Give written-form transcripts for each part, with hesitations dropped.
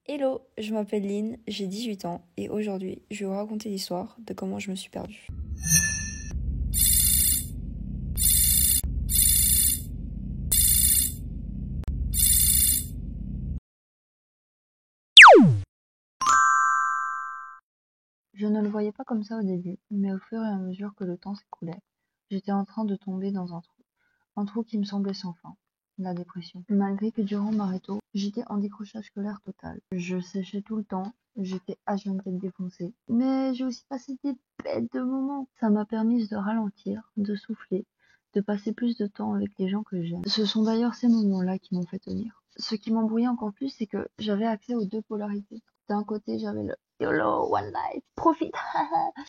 Hello, je m'appelle Lynn, j'ai 18 ans et aujourd'hui je vais vous raconter l'histoire de comment je me suis perdue. Je ne le voyais pas comme ça au début, mais au fur et à mesure que le temps s'écoulait, j'étais en train de tomber dans un trou qui me semblait sans fin, la dépression. Malgré que durant ma réto, j'étais en décrochage scolaire total. Je séchais tout le temps, j'étais H24 défoncée. Mais j'ai aussi passé des bêtes de moments. Ça m'a permis de ralentir, de souffler, de passer plus de temps avec les gens que j'aime. Ce sont d'ailleurs ces moments-là qui m'ont fait tenir. Ce qui m'embrouillait encore plus, c'est que j'avais accès aux deux polarités. D'un côté, j'avais le YOLO, one life, profite,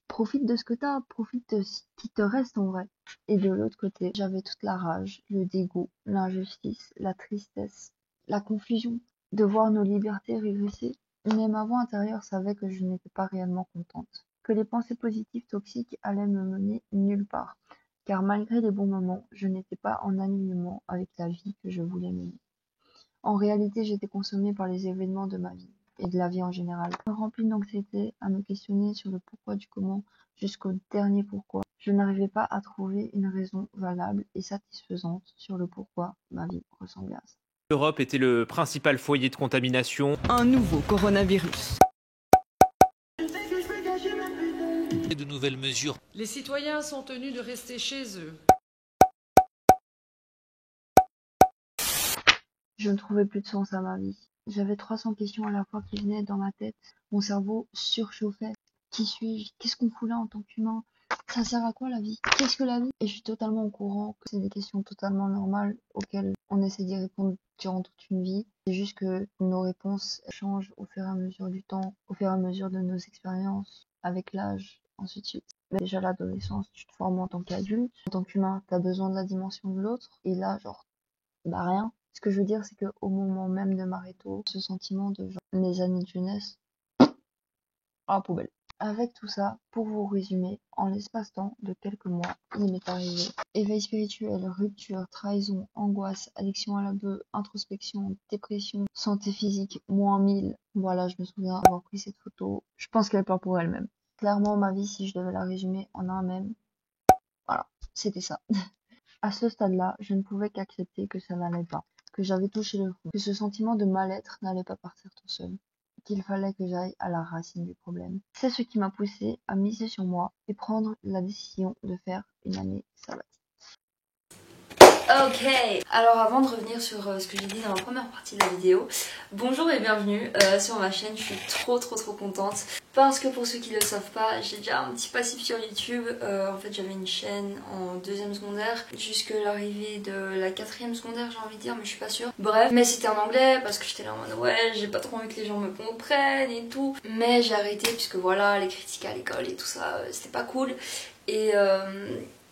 profite de ce que t'as, profite de ce qui te reste en vrai. Et de l'autre côté, j'avais toute la rage, le dégoût, l'injustice, la tristesse, la confusion de voir nos libertés régresser. Mais ma voix intérieure savait que je n'étais pas réellement contente, que les pensées positives toxiques allaient me mener nulle part, car malgré les bons moments, je n'étais pas en alignement avec la vie que je voulais mener. En réalité, j'étais consommée par les événements de ma vie et de la vie en général. Remplie d'anxiété, à me questionner sur le pourquoi du comment jusqu'au dernier pourquoi. Je n'arrivais pas à trouver une raison valable et satisfaisante sur le pourquoi ma vie ressemblait à ça. L'Europe était le principal foyer de contamination. Un nouveau coronavirus. De nouvelles mesures. Les citoyens sont tenus de rester chez eux. Je ne trouvais plus de sens à ma vie. J'avais 300 questions à la fois qui venaient dans ma tête. Mon cerveau surchauffait. Qui suis-je? Qu'est-ce qu'on fout là en tant qu'humain? Ça sert à quoi la vie? Qu'est-ce que la vie? Et je suis totalement au courant que c'est des questions totalement normales auxquelles on essaie d'y répondre durant toute une vie. C'est juste que nos réponses changent au fur et à mesure du temps, au fur et à mesure de nos expériences, avec l'âge, ainsi de suite. Mais déjà l'adolescence, tu te formes en tant qu'adulte. En tant qu'humain, t'as besoin de la dimension de l'autre. Et là, genre, bah rien. Ce que je veux dire, c'est qu'au moment même de ma réto, ce sentiment de genre, mes années de jeunesse, à la poubelle. Avec tout ça, pour vous résumer, en l'espace-temps de quelques mois, il m'est arrivé éveil spirituel, rupture, trahison, angoisse, addiction à la bœuf, introspection, dépression, santé physique, -1000. Voilà, je me souviens avoir pris cette photo. Je pense qu'elle parle pour elle-même. Clairement, ma vie, si je devais la résumer en un même, voilà, c'était ça. À ce stade-là, je ne pouvais qu'accepter que ça n'allait pas, que j'avais touché le fond, que ce sentiment de mal-être n'allait pas partir tout seul, qu'il fallait que j'aille à la racine du problème. C'est ce qui m'a poussé à miser sur moi et prendre la décision de faire une année sabbatique. Ok, alors avant de revenir sur ce que j'ai dit dans la première partie de la vidéo, bonjour et bienvenue sur ma chaîne, je suis trop contente parce que pour ceux qui ne le savent pas, j'ai déjà un petit passif sur YouTube. En fait j'avais une chaîne en 2e secondaire jusqu'à l'arrivée de la 4e secondaire, j'ai envie de dire, mais je suis pas sûre. Bref, mais c'était en anglais parce que j'étais là en mode ouais, j'ai pas trop envie que les gens me comprennent et tout, mais j'ai arrêté puisque voilà, les critiques à l'école et tout ça, c'était pas cool. Et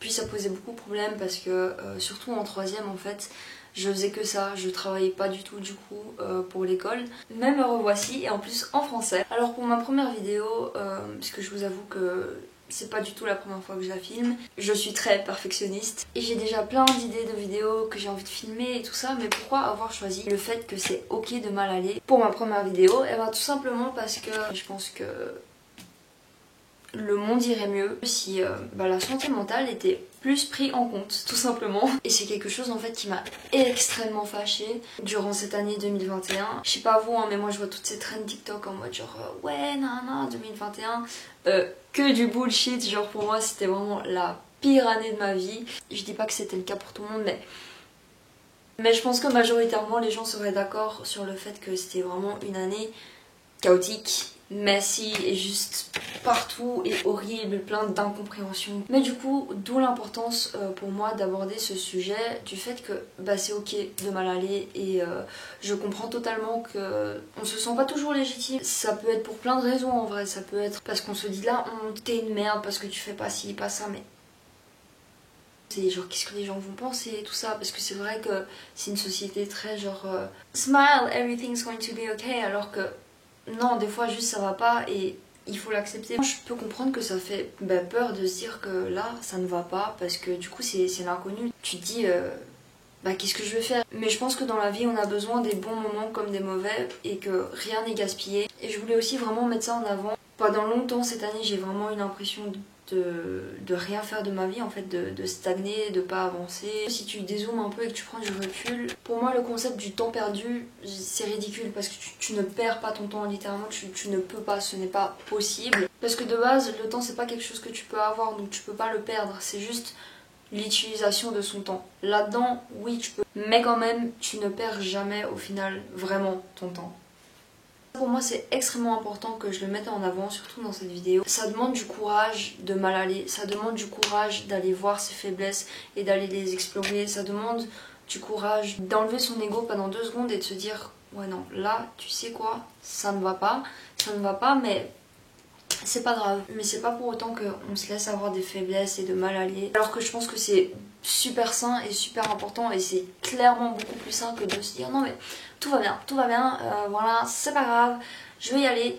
puis ça posait beaucoup de problèmes parce que surtout en 3e en fait je faisais que ça, je travaillais pas du tout du coup pour l'école. Mais me revoici et en plus en français. Alors pour ma première vidéo, puisque je vous avoue que c'est pas du tout la première fois que je la filme, je suis très perfectionniste et j'ai déjà plein d'idées de vidéos que j'ai envie de filmer et tout ça, mais pourquoi avoir choisi le fait que c'est ok de mal aller pour ma première vidéo? Et bien tout simplement parce que je pense que le monde irait mieux si la santé mentale était plus pris en compte, tout simplement. Et c'est quelque chose en fait qui m'a extrêmement fâchée durant cette année 2021. Je sais pas vous, hein, mais moi je vois toutes ces trends TikTok en mode genre ouais, nanana, 2021, que du bullshit. Genre pour moi c'était vraiment la pire année de ma vie. Je dis pas que c'était le cas pour tout le monde, mais je pense que majoritairement les gens seraient d'accord sur le fait que c'était vraiment une année chaotique, messy et juste partout et horrible, plein d'incompréhension. Mais du coup, d'où l'importance pour moi d'aborder ce sujet, du fait que c'est ok de mal aller et je comprends totalement que on se sent pas toujours légitime. Ça peut être pour plein de raisons en vrai, ça peut être parce qu'on se dit là, t'es une merde parce que tu fais pas ci, pas ça, mais c'est genre qu'est-ce que les gens vont penser et tout ça, parce que c'est vrai que c'est une société très genre smile, everything's going to be okay, alors que non, des fois juste ça va pas et il faut l'accepter. Je peux comprendre que ça fait peur de se dire que là ça ne va pas parce que du coup c'est l'inconnu. Tu te dis bah qu'est-ce que je vais faire? Mais je pense que dans la vie on a besoin des bons moments comme des mauvais et que rien n'est gaspillé. Et je voulais aussi vraiment mettre ça en avant. Pendant longtemps cette année j'ai vraiment eu l'impression de rien faire de ma vie en fait, de stagner, de pas avancer. Si tu dézoomes un peu et que tu prends du recul, pour moi le concept du temps perdu c'est ridicule parce que tu ne perds pas ton temps littéralement, tu ne peux pas, ce n'est pas possible. Parce que de base le temps c'est pas quelque chose que tu peux avoir donc tu peux pas le perdre, c'est juste l'utilisation de son temps. Là-dedans oui tu peux, mais quand même tu ne perds jamais au final vraiment ton temps. Pour moi c'est extrêmement important que je le mette en avant, surtout dans cette vidéo. Ça demande du courage de mal aller, ça demande du courage d'aller voir ses faiblesses et d'aller les explorer, ça demande du courage d'enlever son ego pendant 2 secondes et de se dire ouais non là tu sais quoi, ça ne va pas mais c'est pas grave. Mais c'est pas pour autant qu'on se laisse avoir des faiblesses et de mal aller, alors que je pense que c'est super sain et super important et c'est clairement beaucoup plus sain que de se dire non mais tout va bien, voilà, c'est pas grave, je vais y aller.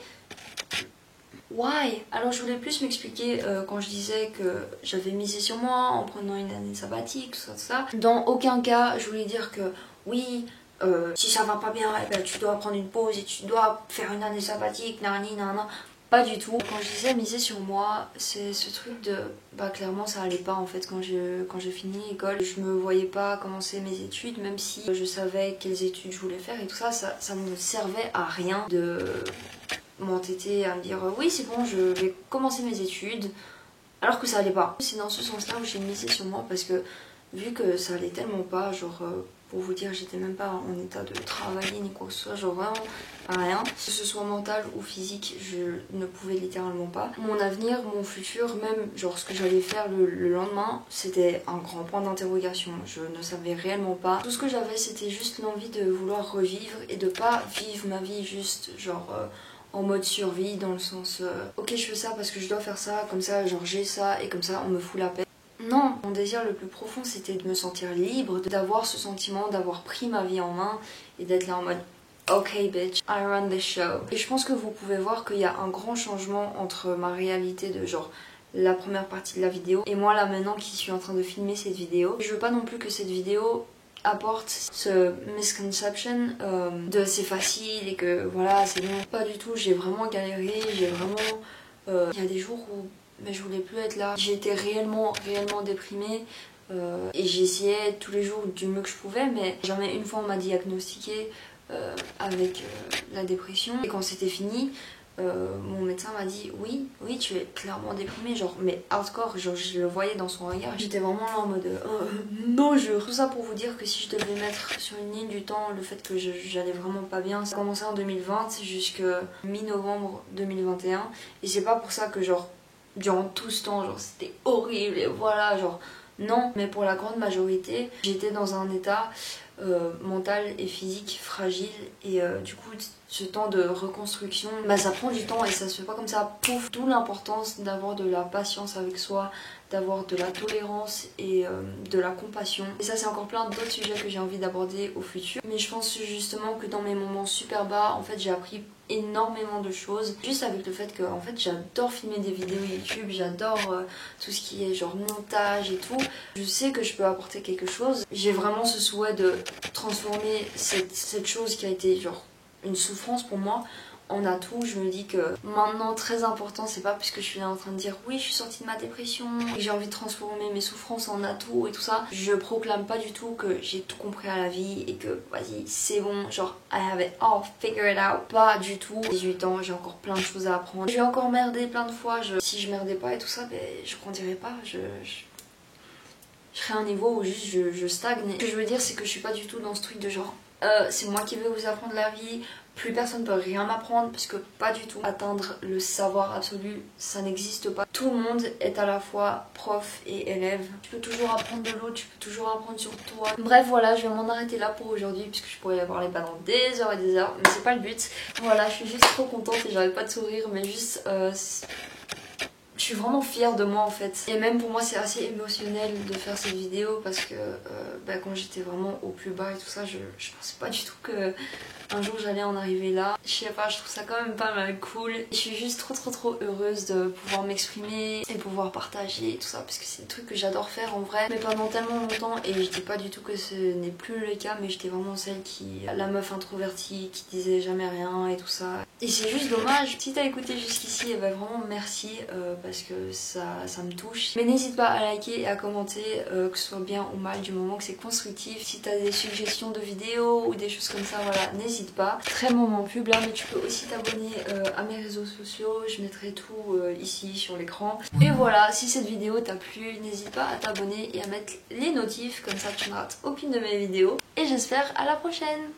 Why? Alors je voulais plus m'expliquer quand je disais que j'avais misé sur moi en prenant une année sabbatique, tout ça. Dans aucun cas je voulais dire que oui, si ça va pas bien, eh ben, tu dois prendre une pause et tu dois faire une année sabbatique, nanana. Pas du tout. Quand je disais miser sur moi, c'est ce truc de bah clairement ça allait pas en fait quand j'ai fini l'école. Je me voyais pas commencer mes études, même si je savais quelles études je voulais faire et tout ça, ça ne servait à rien de m'entêter à me dire oui c'est bon je vais commencer mes études alors que ça allait pas. C'est dans ce sens là où j'ai misé sur moi parce que vu que ça allait tellement pas, genre pour vous dire j'étais même pas en état de travailler ni quoi que ce soit, genre vraiment rien, que ce soit mental ou physique, je ne pouvais littéralement pas. Mon avenir, mon futur, même genre ce que j'allais faire le lendemain, c'était un grand point d'interrogation, je ne savais réellement pas. Tout ce que j'avais c'était juste l'envie de vouloir revivre et de pas vivre ma vie juste genre en mode survie, dans le sens ok je fais ça parce que je dois faire ça, comme ça genre j'ai ça et comme ça on me fout la paix. Non, mon désir le plus profond c'était de me sentir libre, d'avoir ce sentiment d'avoir pris ma vie en main et d'être là en mode ok bitch, I run this show. Et je pense que vous pouvez voir qu'il y a un grand changement entre ma réalité de genre la première partie de la vidéo et moi là maintenant qui suis en train de filmer cette vidéo. Je veux pas non plus que cette vidéo apporte ce misconception de c'est facile et que voilà c'est bon. Pas du tout, j'ai vraiment galéré, j'ai vraiment... Il y a des jours où mais je voulais plus être là. J'étais réellement déprimée et j'essayais tous les jours du mieux que je pouvais, mais jamais une fois on m'a diagnostiqué avec la dépression. Et quand c'était fini, mon médecin m'a dit oui tu es clairement déprimée, genre mais hardcore, genre je le voyais dans son regard. J'étais vraiment là en mode non je... Tout ça pour vous dire que si je devais mettre sur une ligne du temps le fait que j'allais vraiment pas bien, ça a commencé en 2020 jusqu'à mi-novembre 2021 et c'est pas pour ça que genre durant tout ce temps genre c'était horrible et voilà genre non, mais pour la grande majorité j'étais dans un état mental et physique fragile et du coup ce temps de reconstruction bah ça prend du temps et ça se fait pas comme ça pouf. D'où l'importance d'avoir de la patience avec soi, d'avoir de la tolérance et de la compassion. Et ça c'est encore plein d'autres sujets que j'ai envie d'aborder au futur, mais je pense justement que dans mes moments super bas en fait j'ai appris énormément de choses juste avec le fait que en fait j'adore filmer des vidéos YouTube, j'adore tout ce qui est genre montage et tout. Je sais que je peux apporter quelque chose, j'ai vraiment ce souhait de transformer cette chose qui a été genre une souffrance pour moi en atout. Je me dis que maintenant très important, c'est pas puisque je suis là en train de dire oui je suis sortie de ma dépression et j'ai envie de transformer mes souffrances en atout et tout ça, je proclame pas du tout que j'ai tout compris à la vie et que vas-y c'est bon genre I have it all figured out, pas du tout. 18 ans, j'ai encore plein de choses à apprendre, je vais encore merder plein de fois, si je merdais pas et tout ça ben je grandirais pas, je serais à un niveau où juste je stagne. Ce que je veux dire c'est que je suis pas du tout dans ce truc de genre c'est moi qui vais vous apprendre la vie, plus personne ne peut rien m'apprendre, parce que pas du tout. Atteindre le savoir absolu, ça n'existe pas. Tout le monde est à la fois prof et élève. Tu peux toujours apprendre de l'autre, tu peux toujours apprendre sur toi. Bref voilà, je vais m'en arrêter là pour aujourd'hui, puisque je pourrais y parler pendant des heures et des heures, mais c'est pas le but. Voilà, je suis juste trop contente et j'arrête pas de sourire, mais juste... je suis vraiment fière de moi en fait. Et même pour moi c'est assez émotionnel de faire cette vidéo parce que quand j'étais vraiment au plus bas et tout ça, je pensais pas du tout que un jour j'allais en arriver là. Je sais pas, je trouve ça quand même pas mal cool. Je suis juste trop heureuse de pouvoir m'exprimer et pouvoir partager et tout ça, parce que c'est des trucs que j'adore faire en vrai, mais pendant tellement longtemps, et je dis pas du tout que ce n'est plus le cas, mais j'étais vraiment celle la meuf introvertie qui disait jamais rien et tout ça. Et c'est juste dommage. Si t'as écouté jusqu'ici, et vraiment merci parce que ça me touche. Mais n'hésite pas à liker et à commenter, que ce soit bien ou mal, du moment que c'est constructif. Si t'as des suggestions de vidéos ou des choses comme ça, voilà, n'hésite pas. Très moment pub là, mais tu peux aussi t'abonner à mes réseaux sociaux. Je mettrai tout ici sur l'écran. Et voilà, si cette vidéo t'a plu, n'hésite pas à t'abonner et à mettre les notifs, comme ça tu ne rates aucune de mes vidéos. Et j'espère à la prochaine.